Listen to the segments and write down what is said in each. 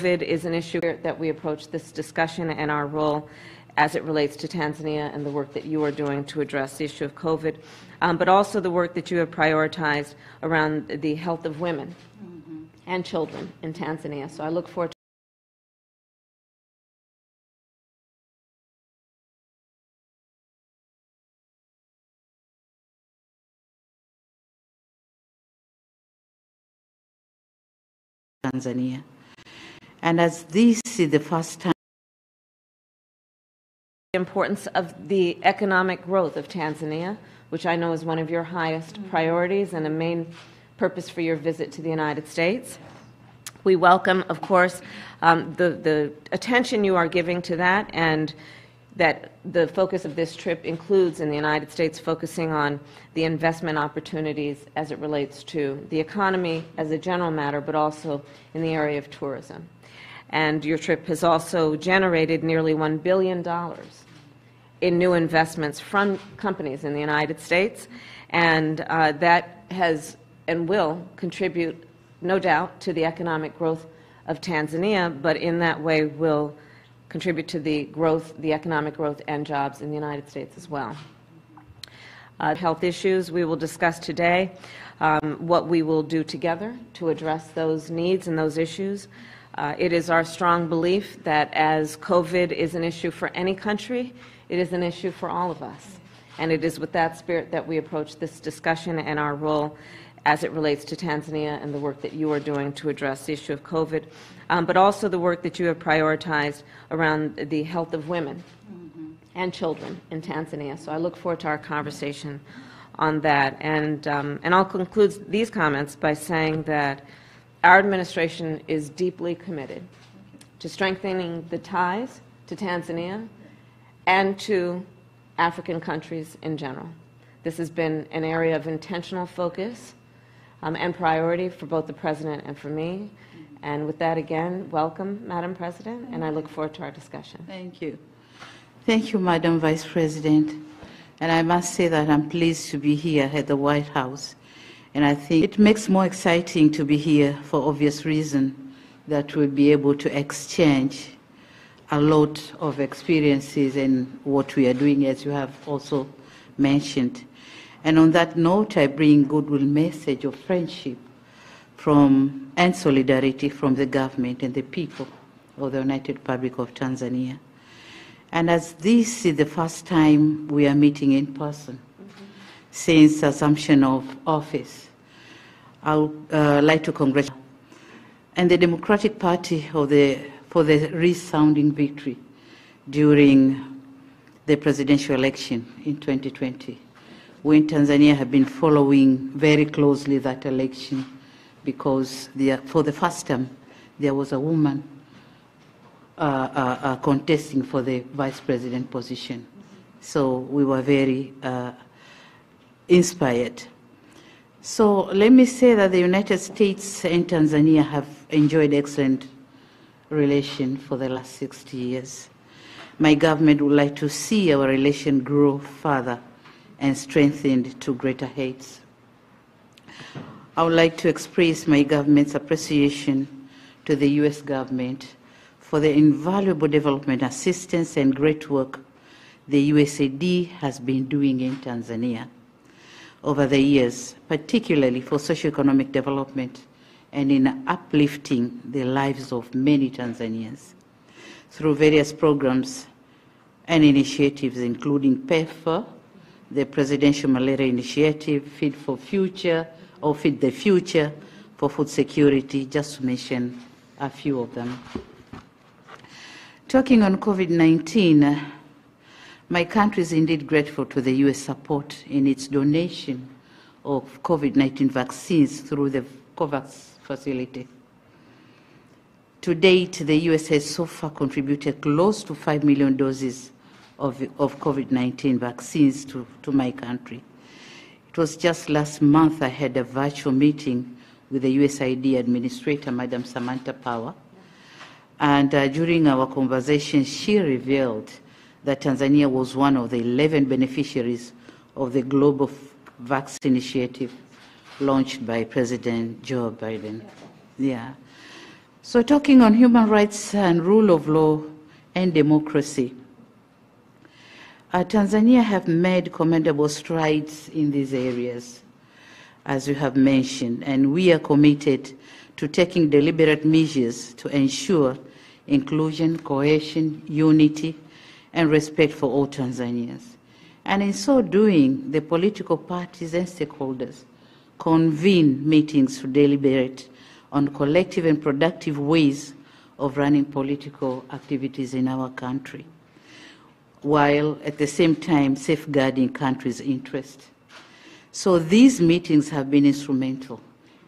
COVID is an issue that we approach this discussion and our role as it relates to Tanzania and the work that you are doing to address the issue of COVID, but also the work that you have prioritized around the health of women and children in Tanzania. So I look forward to Tanzania. And as this is the first time, the importance of the economic growth of Tanzania, which I know is one of your highest priorities and a main purpose for your visit to the United States. We welcome, of course, the attention you are giving to that, and that the focus of this trip includes in the United States focusing on the investment opportunities as it relates to the economy as a general matter, but also in the area of tourism. And your trip has also generated nearly $1 billion in new investments from companies in the United States, and that has and will contribute, no doubt, to the economic growth of Tanzania, but in that way will contribute to the growth, the economic growth and jobs in the United States as well. Health issues we will discuss today, what we will do together to address those needs and those issues. It is our strong belief that as COVID is an issue for any country, it is an issue for all of us. And it is with that spirit that we approach this discussion and our role as it relates to Tanzania and the work that you are doing to address the issue of COVID, but also the work that you have prioritized around the health of women and children in Tanzania. So I look forward to our conversation on that. And I'll conclude these comments by saying that our administration is deeply committed to strengthening the ties to Tanzania and to African countries in general. This has been an area of intentional focus and priority for both the President and for me. And with that, again, welcome, Madam President, and I look forward to our discussion. Thank you. Thank you, Madam Vice President. And I must say that I'm pleased to be here at the White House. And I think it makes more exciting to be here for obvious reason, that we'll be able to exchange a lot of experiences in what we are doing, as you have also mentioned. And on that note, I bring goodwill message of friendship and solidarity from the government and the people of the United Republic of Tanzania. And as this is the first time we are meeting in person since assumption of office, I would like to congratulate and the Democratic Party for the resounding victory during the presidential election in 2020. We in Tanzania have been following very closely that election because for the first time there was a woman contesting for the vice president position. So we were very inspired. So let me say that the United States and Tanzania have enjoyed excellent relations for the last 60 years. My government would like to see our relation grow further and strengthened to greater heights. I would like to express my government's appreciation to the U.S. government for the invaluable development assistance and great work the USAID has been doing in Tanzania over the years, particularly for socioeconomic development and in uplifting the lives of many Tanzanians through various programs and initiatives, including PEPFAR, the Presidential Malaria Initiative, Feed the Future for food security, just to mention a few of them. Talking on COVID-19, my country is indeed grateful to the U.S. support in its donation of COVID-19 vaccines through the COVAX facility. To date, the U.S. has so far contributed close to 5 million doses of COVID-19 vaccines to my country. It was just last month I had a virtual meeting with the USAID Administrator, Madam Samantha Power, and during our conversation, she revealed that Tanzania was one of the 11 beneficiaries of the Global Vaccine Initiative launched by President Joe Biden. Yeah. So talking on human rights and rule of law and democracy, Tanzania have made commendable strides in these areas, as you have mentioned, and we are committed to taking deliberate measures to ensure inclusion, cohesion, unity, and respect for all Tanzanians. And in so doing, the political parties and stakeholders convene meetings to deliberate on collective and productive ways of running political activities in our country, while at the same time safeguarding country's interest. So these meetings have been instrumental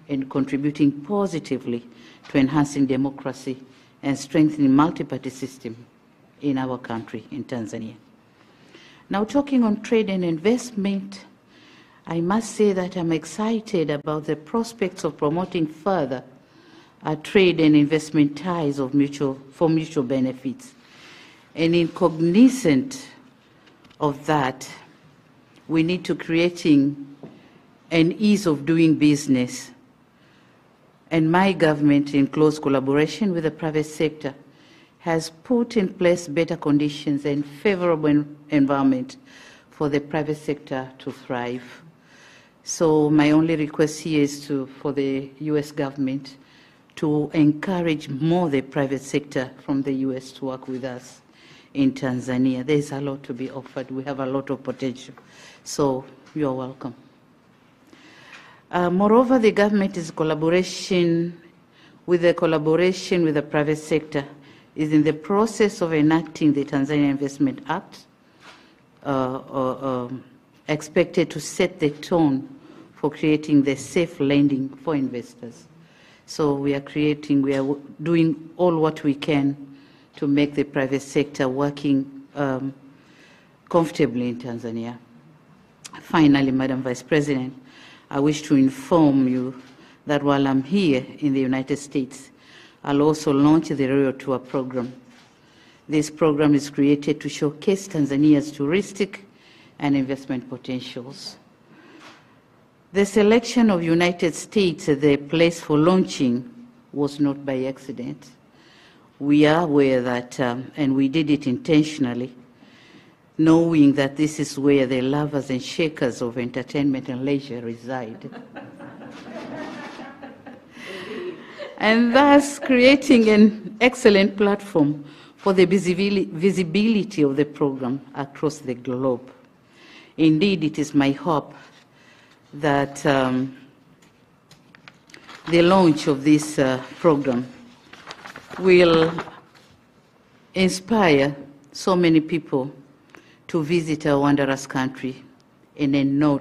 in contributing positively to enhancing democracy and strengthening multi-party system in our country, in Tanzania. Now, talking on trade and investment, I must say that I'm excited about the prospects of promoting further trade and investment ties for mutual benefits. And in cognizant of that, we need to creating an ease of doing business. And my government, in close collaboration with the private sector, has put in place better conditions and favorable environment for the private sector to thrive. So my only request here is for the U.S. government to encourage more the private sector from the U.S. to work with us in Tanzania. There's a lot to be offered. We have a lot of potential. So you're welcome. Moreover, the government is collaboration with the private sector is in the process of enacting the Tanzania Investment Act, expected to set the tone for creating the safe lending for investors. So we are doing all what we can to make the private sector working comfortably in Tanzania. Finally, Madam Vice President, I wish to inform you that while I'm here in the United States, I'll also launch the Royal Tour program. This program is created to showcase Tanzania's touristic and investment potentials. The selection of United States as the place for launching was not by accident. We are aware that, and we did it intentionally, knowing that this is where the lovers and shakers of entertainment and leisure reside. And thus creating an excellent platform for the visibility of the program across the globe. Indeed, it is my hope that the launch of this program will inspire so many people to visit our wondrous country in a note